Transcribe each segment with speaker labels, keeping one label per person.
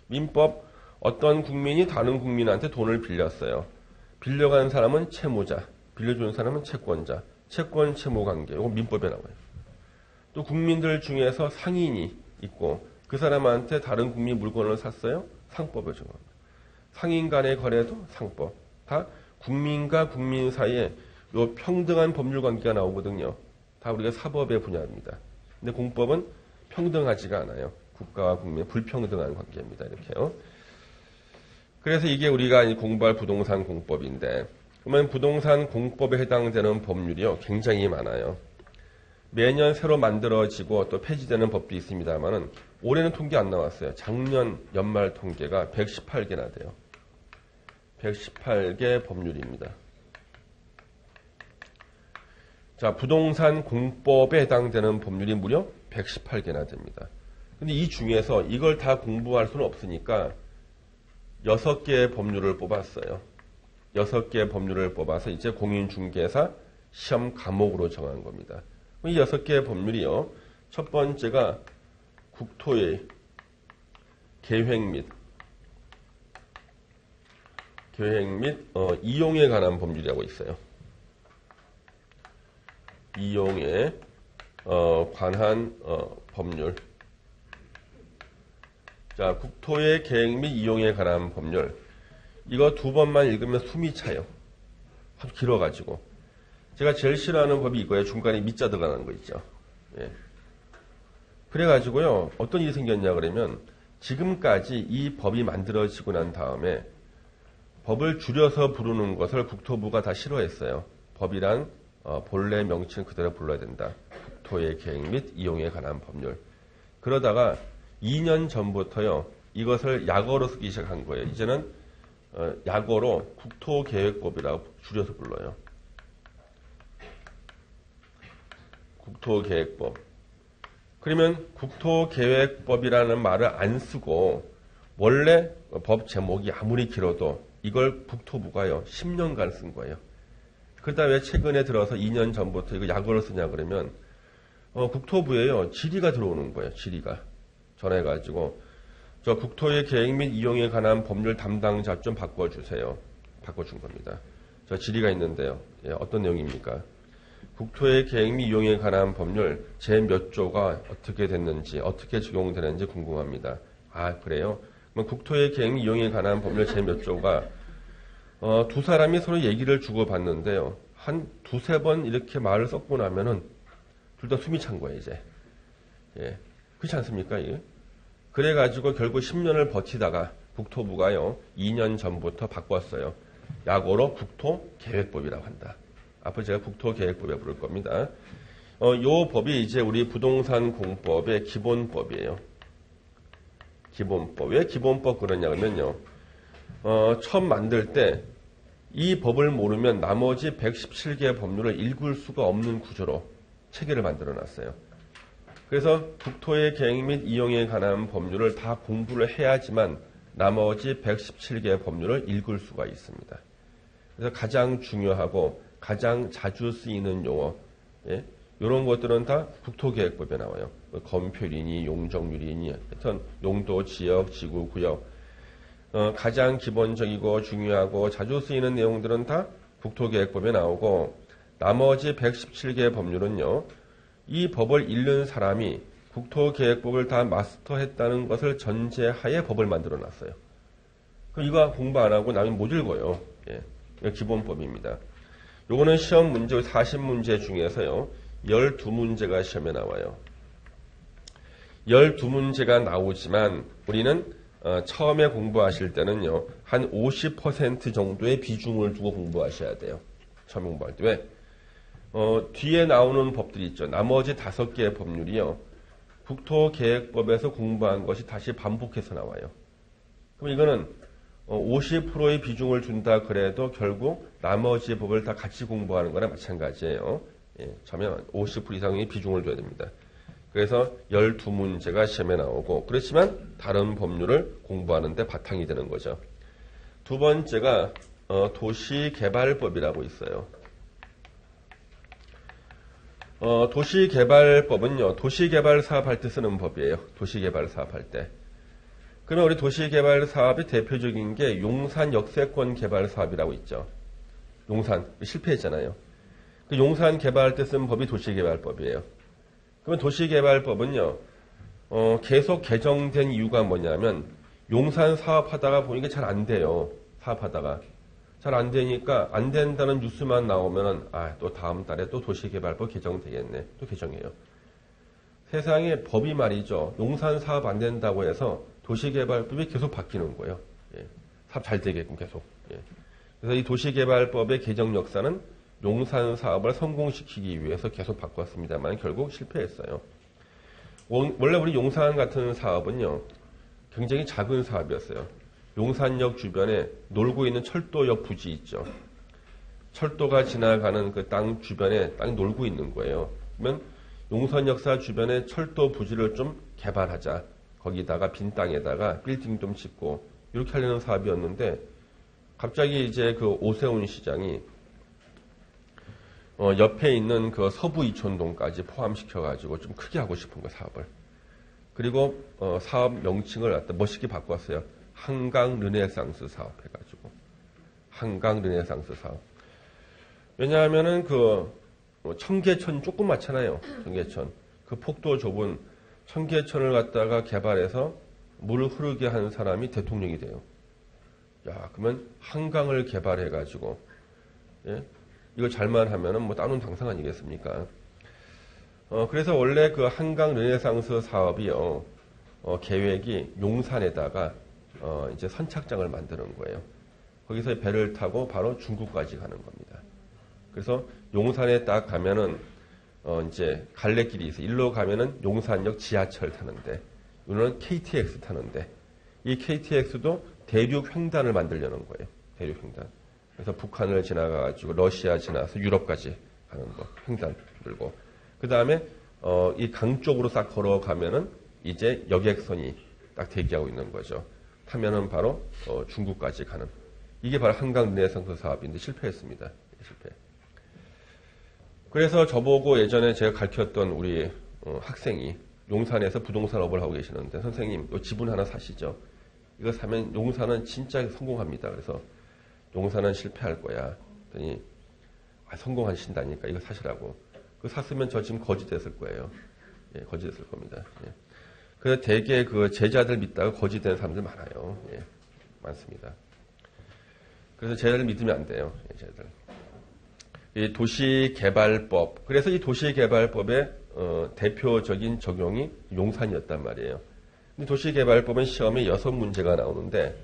Speaker 1: 민법 어떤 국민이 다른 국민한테 돈을 빌렸어요. 빌려간 사람은 채무자, 빌려주는 사람은 채권자, 채권 채무 관계. 이거 민법에 나와요. 또 국민들 중에서 상인이 있고 그 사람한테 다른 국민 물건을 샀어요. 상법에 적용합니다. 상인 간의 거래도 상법. 다 국민과 국민 사이에 요 평등한 법률 관계가 나오거든요. 다 우리가 사법의 분야입니다. 근데 공법은 평등하지가 않아요. 국가와 국민의 불평등한 관계입니다. 이렇게요. 그래서 이게 우리가 공부할 부동산 공법인데, 그러면 부동산 공법에 해당되는 법률이요 굉장히 많아요. 매년 새로 만들어지고 또 폐지되는 법도 있습니다만은 올해는 통계 안 나왔어요. 작년 연말 통계가 118개나 돼요. 118개 법률입니다. 자, 부동산 공법에 해당되는 법률이 무려 118개나 됩니다. 근데 이 중에서 이걸 다 공부할 수는 없으니까 6개의 법률을 뽑았어요. 6개의 법률을 뽑아서 이제 공인중개사 시험 과목으로 정한 겁니다. 이 6개의 법률이요. 첫 번째가 국토의 계획 및 이용에 관한 법률이라고 있어요. 이용에 관한 법률. 자, 국토의 계획 및 이용에 관한 법률. 이거 2번만 읽으면 숨이 차요. 아주 길어가지고. 제가 제일 싫어하는 법이 이거예요. 중간에 밑자 들어가는 거 있죠. 예. 그래가지고요. 어떤 일이 생겼냐 그러면 지금까지 이 법이 만들어지고 난 다음에 법을 줄여서 부르는 것을 국토부가 다 싫어했어요. 법이란 본래 명칭 그대로 불러야 된다. 국토의 계획 및 이용에 관한 법률. 그러다가 2년 전부터요. 이것을 약어로 쓰기 시작한 거예요. 이제는 약어로 국토계획법이라고 줄여서 불러요. 국토계획법. 그러면 국토계획법이라는 말을 안 쓰고 원래 법 제목이 아무리 길어도 이걸 국토부가요 10년간 쓴 거예요. 그러다 왜 최근에 들어서 2년 전부터 이거 약어를 쓰냐 그러면 국토부에요 질의가 들어오는 거예요. 질의가 전해가지고 저 국토의 계획 및 이용에 관한 법률 담당자 좀 바꿔주세요. 바꿔준 겁니다. 저 질의가 있는데요. 예, 어떤 내용입니까? 국토의 계획 및 이용에 관한 법률 제 몇 조가 어떻게 됐는지 어떻게 적용되는지 궁금합니다. 아 그래요? 그럼 국토의 계획 및 이용에 관한 법률 제 몇 조가 두 사람이 서로 얘기를 주고받는데요. 한 두세 번 이렇게 말을 섞고 나면은 둘 다 숨이 찬 거예요 이제. 예, 그렇지 않습니까 이게? 그래가지고 결국 10년을 버티다가 국토부가요 2년 전부터 바꿨어요. 약어로 국토계획법이라고 한다. 앞으로 제가 국토계획법에 부를 겁니다. 요 법이 이제 우리 부동산 공법의 기본법이에요. 기본법. 왜 기본법 그러냐 그러면요. 처음 만들 때 이 법을 모르면 나머지 117개의 법률을 읽을 수가 없는 구조로 체계를 만들어 놨어요. 그래서 국토의 계획 및 이용에 관한 법률을 다 공부를 해야지만 나머지 117개의 법률을 읽을 수가 있습니다. 그래서 가장 중요하고 가장 자주 쓰이는 용어, 예? 이런 것들은 다 국토계획법에 나와요. 건폐율이니 용적률이니 하여튼 용도, 지역, 지구, 구역 가장 기본적이고 중요하고 자주 쓰이는 내용들은 다 국토계획법에 나오고 나머지 117개의 법률은요. 이 법을 읽는 사람이 국토계획법을 다 마스터했다는 것을 전제하에 법을 만들어 놨어요. 그럼 이거 공부 안 하고 나면 못 읽어요. 예, 이거 기본법입니다. 요거는 시험 문제 40문제 중에서요. 12문제가 시험에 나와요. 12문제가 나오지만 우리는 처음에 공부하실 때는요. 한 50% 정도의 비중을 두고 공부하셔야 돼요. 처음 공부할 때. 왜? 뒤에 나오는 법들이 있죠. 나머지 5개의 법률이요. 국토계획법에서 공부한 것이 다시 반복해서 나와요. 그럼 이거는 50%의 비중을 준다 그래도 결국 나머지 법을 다 같이 공부하는 거나 마찬가지예요. 예, 처음에 50% 이상의 비중을 줘야 됩니다. 그래서 12문제가 시험에 나오고 그렇지만 다른 법률을 공부하는 데 바탕이 되는 거죠. 두 번째가 도시개발법이라고 있어요. 도시개발법은요. 도시개발 사업할 때 쓰는 법이에요. 도시개발 사업할 때. 그러면 우리 도시개발 사업의 대표적인 게 용산 역세권 개발 사업이라고 있죠. 용산 실패했잖아요. 그 용산 개발할 때 쓴 법이 도시개발법이에요. 그러면 도시개발법은요, 계속 개정된 이유가 뭐냐면 용산 사업하다가 보니까 잘 안 돼요. 사업하다가 잘 안 되니까 안 된다는 뉴스만 나오면은 또 다음 달에 또 도시개발법 개정되겠네. 또 개정해요. 세상에 법이 말이죠. 용산 사업 안 된다고 해서 도시개발법이 계속 바뀌는 거예요. 예. 사업 잘 되게끔 계속. 예. 그래서 이 도시개발법의 개정 역사는 용산 사업을 성공시키기 위해서 계속 바꿨습니다만 결국 실패했어요. 원래 우리 용산 같은 사업은요, 굉장히 작은 사업이었어요. 용산역 주변에 놀고 있는 철도역 부지 있죠. 철도가 지나가는 그 땅 주변에 딱 놀고 있는 거예요. 그러면 용산역사 주변에 철도 부지를 좀 개발하자. 거기다가 빈 땅에다가 빌딩 좀 짓고 이렇게 하려는 사업이었는데 갑자기 이제 그 오세훈 시장이 옆에 있는 그 서부 이촌동까지 포함시켜가지고 좀 크게 하고 싶은 거 사업을. 그리고 사업 명칭을 갖다 멋있게 바꿨어요. 한강 르네상스 사업 해가지고. 한강 르네상스 사업. 왜냐하면은 청계천 조그맣잖아요. 청계천. 그 폭도 좁은 청계천을 갖다가 개발해서 물을 흐르게 하는 사람이 대통령이 돼요. 야, 그러면 한강을 개발해가지고, 예? 이걸 잘만 하면은 뭐 따놓은 당상 아니겠습니까? 그래서 원래 그 한강 르네상스 사업이요, 계획이 용산에다가, 이제 선착장을 만드는 거예요. 거기서 배를 타고 바로 중국까지 가는 겁니다. 그래서 용산에 딱 가면은, 이제 갈래길이 있어요. 일로 가면은 용산역 지하철 타는데, 이거는 KTX 타는데, 이 KTX도 대륙 횡단을 만들려는 거예요. 대륙 횡단. 그래서 북한을 지나가가지고 러시아 지나서 유럽까지 가는 거, 횡단 들고. 그 다음에, 이 강 쪽으로 싹 걸어가면은 이제 여객선이 딱 대기하고 있는 거죠. 타면은 바로, 중국까지 가는. 이게 바로 한강 르네상스 사업인데 실패했습니다. 실패. 그래서 저보고 예전에 제가 가르쳤던 우리 학생이 용산에서 부동산업을 하고 계시는데 선생님, 이 지분 하나 사시죠. 이거 사면 용산은 진짜 성공합니다. 그래서 용산은 실패할 거야. 그랬더니 성공하신다니까 이거 사시라고. 그거 샀으면 저 지금 거지 됐을 거예요. 예, 거지 됐을 겁니다. 예. 그래서 대개 그 제자들 믿다가 거지 된 사람들 많아요. 예, 많습니다. 그래서 제자들 믿으면 안 돼요. 예, 제자들. 이 도시개발법. 그래서 이 도시개발법의 대표적인 적용이 용산이었단 말이에요. 근데 도시개발법은 시험에 6문제가 나오는데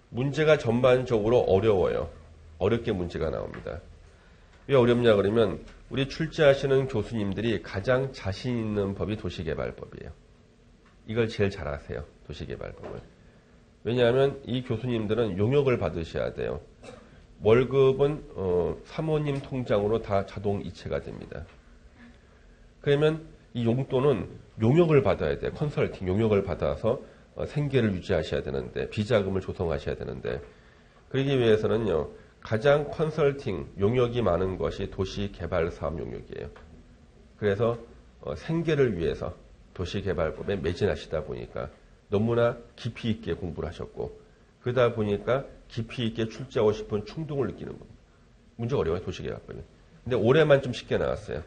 Speaker 1: 문제가 전반적으로 어려워요. 어렵게 문제가 나옵니다. 왜 어렵냐 그러면 우리 출제하시는 교수님들이 가장 자신 있는 법이 도시개발법이에요. 이걸 제일 잘 아세요. 도시개발법을. 왜냐하면 이 교수님들은 용역을 받으셔야 돼요. 월급은 사모님 통장으로 다 자동 이체가 됩니다. 그러면 이 용돈은 용역을 받아야 돼요. 컨설팅 용역을 받아서 생계를 유지하셔야 되는데 비자금을 조성하셔야 되는데 그러기 위해서는요. 가장 컨설팅 용역이 많은 것이 도시개발사업 용역이에요. 그래서 생계를 위해서 도시개발법에 매진하시다 보니까 너무나 깊이 있게 공부를 하셨고 그러다 보니까 깊이 있게 출제하고 싶은 충동을 느끼는 겁니다. 문제가 어려워요. 도시개발법이. 근데 올해만 좀 쉽게 나왔어요.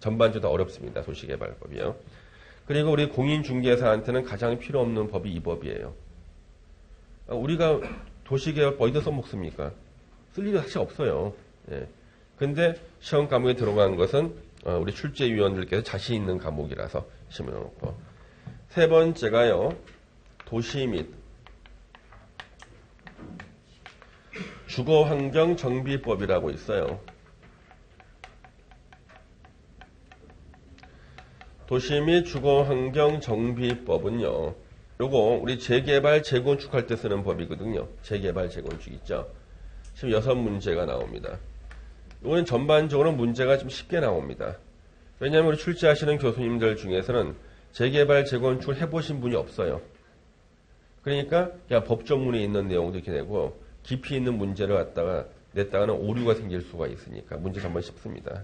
Speaker 1: 전반적으로 다 어렵습니다. 도시개발법이요. 그리고 우리 공인중개사한테는 가장 필요 없는 법이 이 법이에요. 우리가 도시개발법 어디다 써먹습니까? 쓸 일이 사실 없어요. 예. 근데 시험 과목에 들어간 것은 우리 출제위원들께서 자신 있는 과목이라서 시험에 넣어놓고. 세 번째가요. 도시 및 주거환경정비법이라고 있어요. 도시 및 주거환경정비법은요. 요거 우리 재개발, 재건축할 때 쓰는 법이거든요. 재개발, 재건축 있죠. 지금 6문제가 나옵니다. 이거는 전반적으로 문제가 좀 쉽게 나옵니다. 왜냐하면 우리 출제하시는 교수님들 중에서는 재개발, 재건축을 해보신 분이 없어요. 그러니까 그냥 법조문에 있는 내용도 이렇게 내고 깊이 있는 문제를 갖다가 냈다가는 오류가 생길 수가 있으니까 문제 전반 쉽습니다.